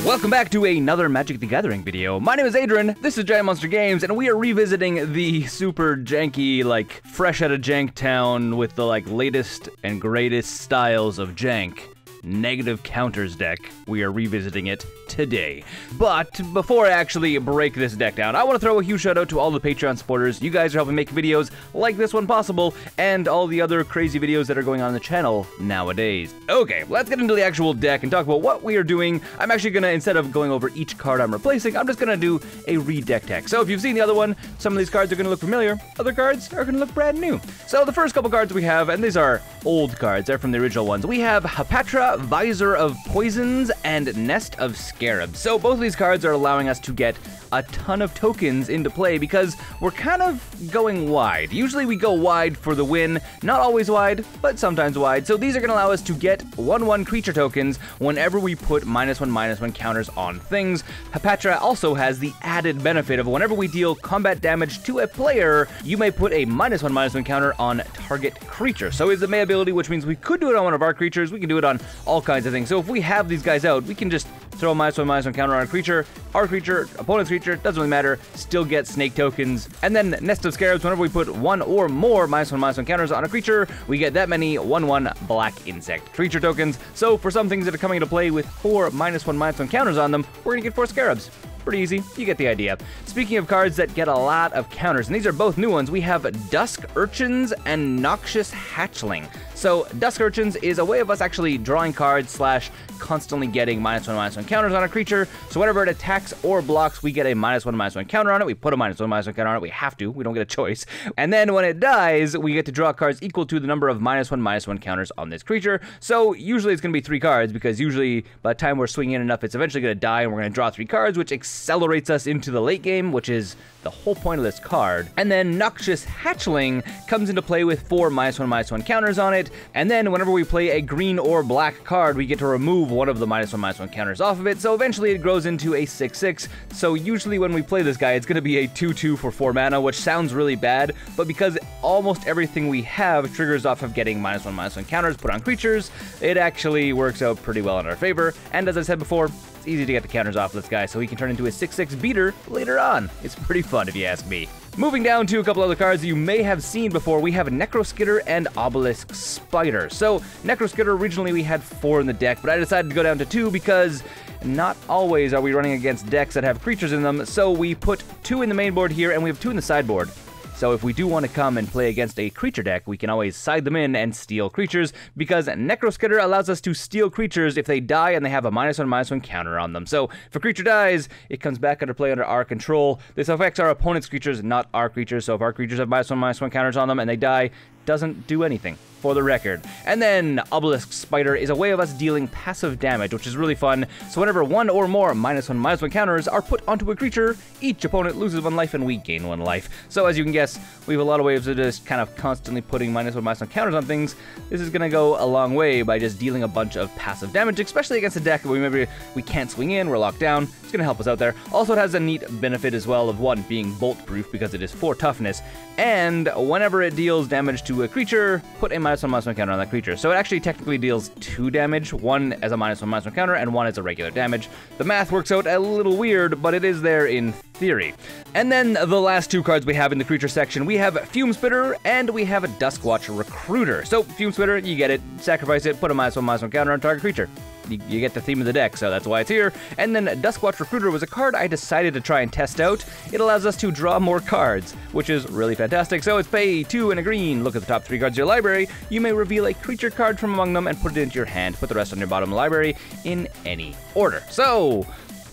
Welcome back to another Magic the Gathering video. My name is Adrian, this is Giant Monster Games, and we are revisiting the super janky, fresh out of Janktown with the, latest and greatest styles of Jank. Negative Counters deck. We are revisiting it today. But before I actually break this deck down, I want to throw a huge shout out to all the Patreon supporters. You guys are helping make videos like this one possible, and all the other crazy videos that are going on the channel nowadays. Okay, let's get into the actual deck and talk about what we are doing. I'm actually gonna, instead of going over each card I'm replacing, I'm just gonna do a redeck deck. So if you've seen the other one, some of these cards are gonna look familiar, other cards are gonna look brand new. So the first couple cards we have, and these are old cards, they're from the original ones. We have Hapatra, Vizier of Poisons, and Nest of Scarabs. So both of these cards are allowing us to get a ton of tokens into play because we're kind of going wide. Usually we go wide for the win, not always wide, but sometimes wide. So these are going to allow us to get 1/1 creature tokens whenever we put -1/-1 counters on things. Hapatra also has the added benefit of whenever we deal combat damage to a player, you may put a -1/-1 counter on target creature. So it's the May ability, which means we could do it on one of our creatures, we can do it on all kinds of things. So if we have these guys out, we can just throw a -1/-1 counter on a creature, our creature, opponent's creature, doesn't really matter, still get snake tokens. And then Nest of Scarabs, whenever we put one or more -1/-1 counters on a creature, we get that many 1/1 black insect creature tokens. So for some things that are coming into play with 4 -1/-1 counters on them, we're gonna get 4 scarabs. Pretty easy, you get the idea. Speaking of cards that get a lot of counters, and these are both new ones, we have Dusk Urchins and Noxious Hatchling. So Dusk Urchins is a way of us actually drawing cards / constantly getting -1/-1 counters on a creature. So whenever it attacks or blocks, we get a -1/-1 counter on it. We put a -1/-1 counter on it. We have to. We don't get a choice. And then when it dies, we get to draw cards equal to the number of -1/-1 counters on this creature. So usually it's going to be 3 cards because usually by the time we're swinging in enough, it's eventually going to die and we're going to draw 3 cards, which accelerates us into the late game, which is the whole point of this card. And then Noxious Hatchling comes into play with 4 -1/-1 counters on it. And then whenever we play a green or black card, we get to remove one of the -1/-1 counters off of it. So eventually it grows into a 6/6. So usually when we play this guy, it's going to be a 2/2 for 4 mana, which sounds really bad. But because almost everything we have triggers off of getting -1/-1 counters put on creatures, it actually works out pretty well in our favor. And as I said before, it's easy to get the counters off this guy, so he can turn into a 6/6 beater later on. It's pretty fun if you ask me. Moving down to a couple other cards that you may have seen before, we have Skitter and Obelisk Spider. So Skitter, originally we had 4 in the deck, but I decided to go down to 2 because not always are we running against decks that have creatures in them. So we put 2 in the main board here, and we have 2 in the sideboard. So if we do want to come and play against a creature deck, we can always side them in and steal creatures, because Skitter allows us to steal creatures if they die and they have a -1/-1 counter on them. So if a creature dies, it comes back under play under our control. This affects our opponent's creatures, not our creatures. So if our creatures have -1/-1 counters on them and they die, doesn't do anything, for the record. And then Obelisk Spider is a way of us dealing passive damage, which is really fun. So whenever 1 or more -1/-1 counters are put onto a creature, each opponent loses 1 life and we gain 1 life. So as you can guess, we have a lot of ways of just kind of constantly putting -1/-1 counters on things. This is going to go a long way by just dealing a bunch of passive damage, especially against a deck where maybe we can't swing in, we're locked down. It's going to help us out there. Also, it has a neat benefit as well of 1, being bolt proof because it is 4 toughness, and whenever it deals damage to a creature, put a -1/-1 counter on that creature. So it actually technically deals 2 damage, 1 as a -1/-1 counter and 1 as a regular damage. The math works out a little weird, but it is there in theory. And then the last 2 cards we have in the creature section, we have Fume Spitter and we have a Duskwatch Recruiter. So Fume Spitter, you get it, sacrifice it, put a -1/-1 counter on target creature. You get the theme of the deck, so that's why it's here. And then Duskwatch Recruiter was a card I decided to try and test out. It allows us to draw more cards, which is really fantastic. So it's pay 2 and a green, look at the top 3 cards of your library. You may reveal a creature card from among them and put it into your hand. Put the rest on your bottom library in any order. So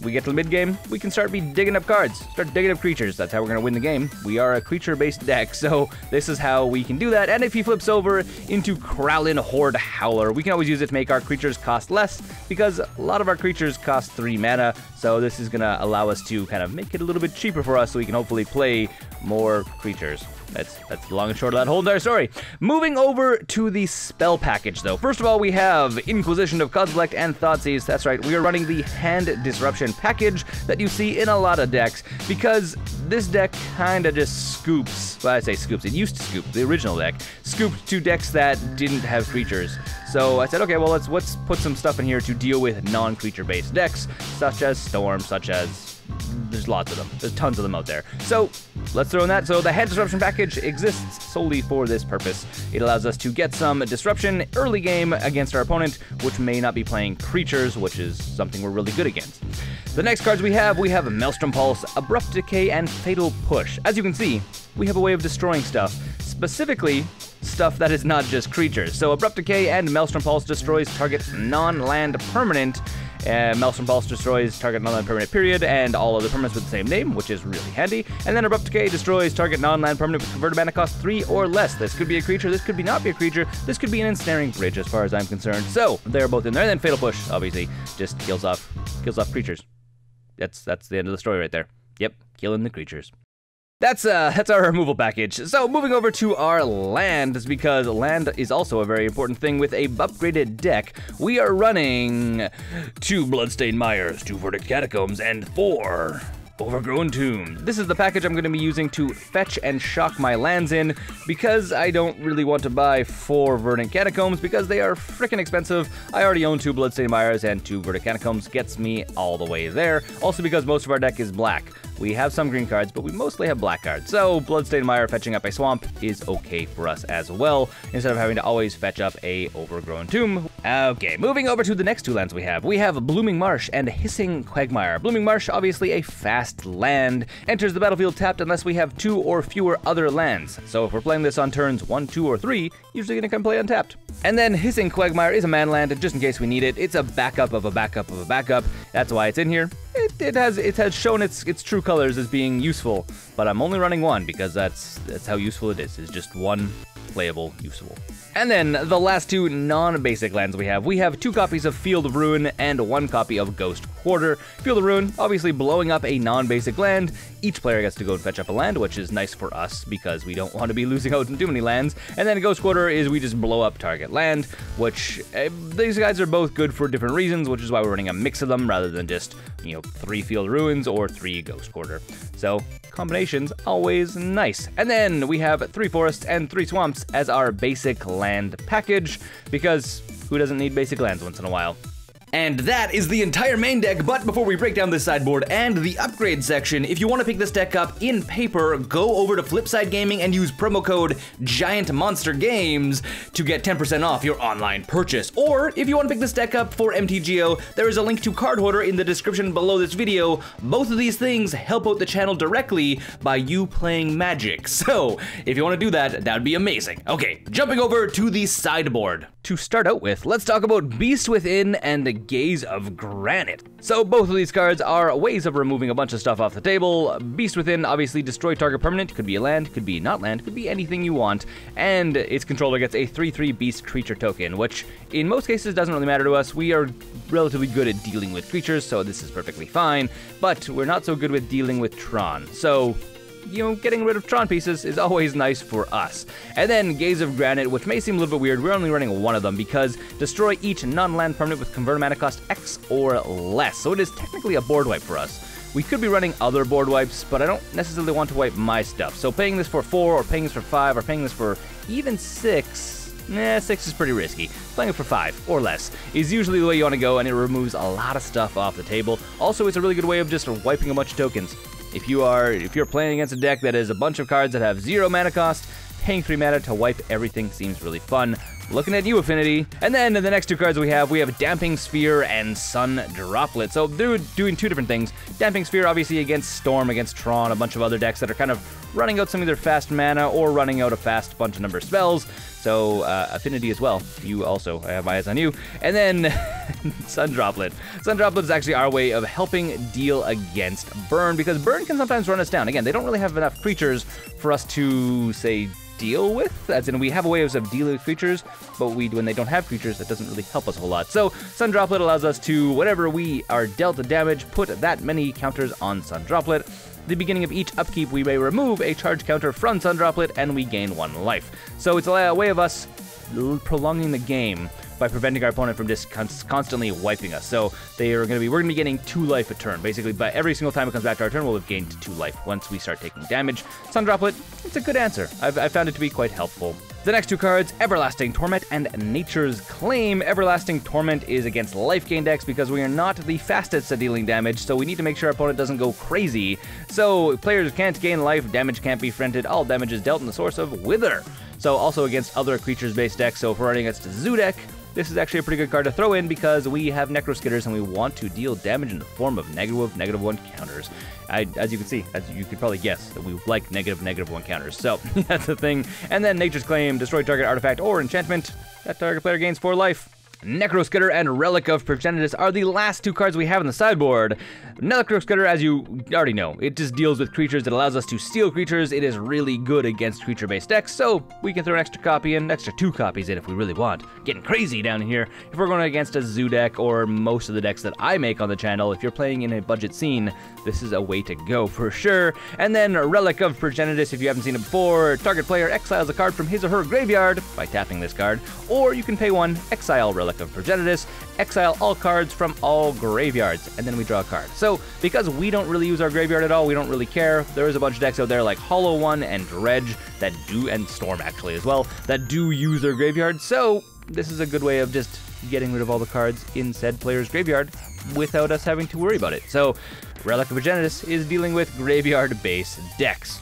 we get to the mid-game, we can start digging up cards, start digging up creatures. That's how we're going to win the game. We are a creature-based deck, so this is how we can do that. And if he flips over into Krowlin Horde Howler, we can always use it to make our creatures cost less, because a lot of our creatures cost 3 mana, so this is going to allow us to kind of make it a little bit cheaper for us so we can hopefully play more creatures. That's the long and short of that whole entire story. Moving over to the spell package, though. First of all, we have Inquisition of Kozilek and Thoughtseize. That's right, we are running the Hand Disruption package that you see in a lot of decks, because this deck kind of just scoops. Well, I say scoops, it used to scoop, the original deck, scooped to decks that didn't have creatures. So I said, okay, well, let's put some stuff in here to deal with non-creature based decks, such as Storm, such as, there's lots of them. There's tons of them out there. So let's throw in that. So the Head Disruption package exists solely for this purpose. It allows us to get some disruption early game against our opponent, which may not be playing creatures, which is something we're really good against. The next cards we have Maelstrom Pulse, Abrupt Decay, and Fatal Push. As you can see, we have a way of destroying stuff, specifically stuff that is not just creatures. So Abrupt Decay and Maelstrom Pulse destroys target non-land permanent. Maelstrom Pulse destroys target non-land permanent period and all other permanents with the same name, which is really handy. And then Abrupt Decay destroys target non-land permanent with converted mana cost 3 or less. This could be a creature, this could be not be a creature, this could be an ensnaring bridge as far as I'm concerned. So they're both in there. And then Fatal Push, obviously, just kills off creatures. That's the end of the story right there. Yep, killing the creatures. That's our removal package. So moving over to our lands, because land is also a very important thing with a upgraded deck. We are running 2 Bloodstained Mires, 2 Verdant Catacombs, and 4 Overgrown Tomb. This is the package I'm going to be using to fetch and shock my lands in, because I don't really want to buy 4 Verdant Catacombs because they are freaking expensive. I already own 2 Bloodstained Mires, and 2 Verdant Catacombs gets me all the way there. Also because most of our deck is black. We have some green cards, but we mostly have black cards. So Bloodstained Mire fetching up a swamp is okay for us as well, instead of having to always fetch up a Overgrown Tomb. Okay, moving over to the next 2 lands we have. We have Blooming Marsh and Hissing Quagmire. Blooming Marsh, obviously a fast land, enters the battlefield tapped unless we have 2 or fewer other lands. So if we're playing this on turns 1, 2, or 3, usually gonna come play untapped. And then Hissing Quagmire is a man land, just in case we need it. It's a backup of a backup of a backup. That's why it's in here. It has shown its true colors as being useful, but I'm only running 1 because that's how useful it is. It's just 1 playable, useful. And then the last 2 non-basic lands we have 2 copies of Field of Ruin and 1 copy of Ghost Quarter. Field of Ruin, obviously blowing up a non-basic land. Each player gets to go and fetch up a land, which is nice for us because we don't want to be losing out on too many lands. And then Ghost Quarter is we just blow up target land, which these guys are both good for different reasons, which is why we're running a mix of them rather than just, 3 Field Ruins or 3 Ghost Quarter. So combinations, always nice. And then we have 3 forests and 3 swamps as our basic land package, because who doesn't need basic lands once in a while? And that is the entire main deck, but before we break down this sideboard and the upgrade section, if you want to pick this deck up in paper, go over to Flipside Gaming and use promo code GIANTMONSTERGAMES to get 10% off your online purchase. Or, if you want to pick this deck up for MTGO, there is a link to Card Hoarder in the description below this video. Both of these things help out the channel directly by you playing Magic. So, if you want to do that, that would be amazing. Okay, jumping over to the sideboard. To start out with, let's talk about Beast Within and the Gaze of Granite. So both of these cards are ways of removing a bunch of stuff off the table. Beast Within, obviously destroy target permanent, could be a land, could be not land, could be anything you want, and its controller gets a 3/3 beast creature token, which in most cases doesn't really matter to us. We are relatively good at dealing with creatures, so this is perfectly fine, but we're not so good with dealing with Tron. So getting rid of Tron pieces is always nice for us. And then Gaze of Granite, which may seem a little bit weird, we're only running 1 of them because destroy each non-land permanent with converted mana cost X or less. So it is technically a board wipe for us. We could be running other board wipes, but I don't necessarily want to wipe my stuff. So paying this for 4, or paying this for 5, or paying this for even 6, 6 is pretty risky. Playing it for 5 or less is usually the way you want to go, and it removes a lot of stuff off the table. Also, it's a really good way of just wiping a bunch of tokens. If you're playing against a deck that is a bunch of cards that have 0 mana cost, paying 3 mana to wipe everything seems really fun. Looking at you, Affinity. And then the next 2 cards we have Damping Sphere and Sun Droplet. So they're doing 2 different things. Damping Sphere, obviously, against Storm, against Tron, a bunch of other decks that are kind of running out some of their fast mana or running out a fast bunch of number of spells. So Affinity as well. You also, I have my eyes on you. And then Sun Droplet. Sun Droplet is actually our way of helping deal against Burn, because Burn can sometimes run us down. Again, they don't really have enough creatures for us to, say, deal with, as in we have ways of dealing with creatures, but when they don't have creatures, that doesn't really help us a whole lot. So Sun Droplet allows us to, whenever we are dealt the damage, put that many counters on Sun Droplet. At the beginning of each upkeep, we may remove a charge counter from Sun Droplet, and we gain 1 life. So it's a way of us prolonging the game by preventing our opponent from just constantly wiping us. So we're going to be getting 2 life a turn. Basically, by every single time it comes back to our turn, we'll have gained 2 life once we start taking damage. Sun Droplet, it's a good answer. I've found it to be quite helpful. The next 2 cards, Everlasting Torment and Nature's Claim. Everlasting Torment is against life gain decks because we are not the fastest at dealing damage, so we need to make sure our opponent doesn't go crazy. So players can't gain life, damage can't be fronted, all damage is dealt in the source of Wither. So also against other creatures-based decks, so if we're running against a Zoo deck, this is actually a pretty good card to throw in because we have Necroskitters and we want to deal damage in the form of -1 counters. As you can see, as you could probably guess, that we like -1 counters. So that's the thing. And then Nature's Claim, destroy target artifact or enchantment. That target player gains 4 life. Necroskitter and Relic of Progenitus are the last 2 cards we have on the sideboard. Necroskitter, as you already know, it just deals with creatures. It allows us to steal creatures. It is really good against creature-based decks, so we can throw an extra copy in, extra 2 copies in if we really want. Getting crazy down here. If we're going against a Zoo deck or most of the decks that I make on the channel, if you're playing in a budget scene, this is a way to go for sure. And then Relic of Progenitus, if you haven't seen it before, target player exiles a card from his or her graveyard by tapping this card, or you can pay 1, exile Relic of Progenitus, exile all cards from all graveyards, and then we draw a card. So, because we don't really use our graveyard at all, we don't really care, there is a bunch of decks out there like Hollow One and Dredge that do, and Storm actually as well, that do use their graveyard, so this is a good way of just getting rid of all the cards in said player's graveyard without us having to worry about it. So, Relic of Progenitus is dealing with graveyard-based decks.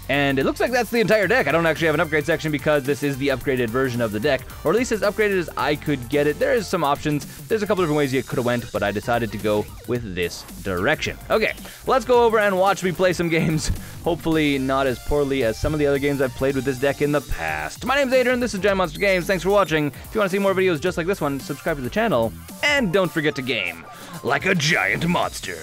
And it looks like that's the entire deck. I don't actually have an upgrade section because this is the upgraded version of the deck, or at least as upgraded as I could get it. There is some options. There's a couple different ways you could have went, but I decided to go with this direction. Okay, let's go over and watch me play some games. Hopefully not as poorly as some of the other games I've played with this deck in the past. My name's Adrian, this is Jank Modern Games. Thanks for watching. If you want to see more videos just like this one, subscribe to the channel, and don't forget to game like a giant monster.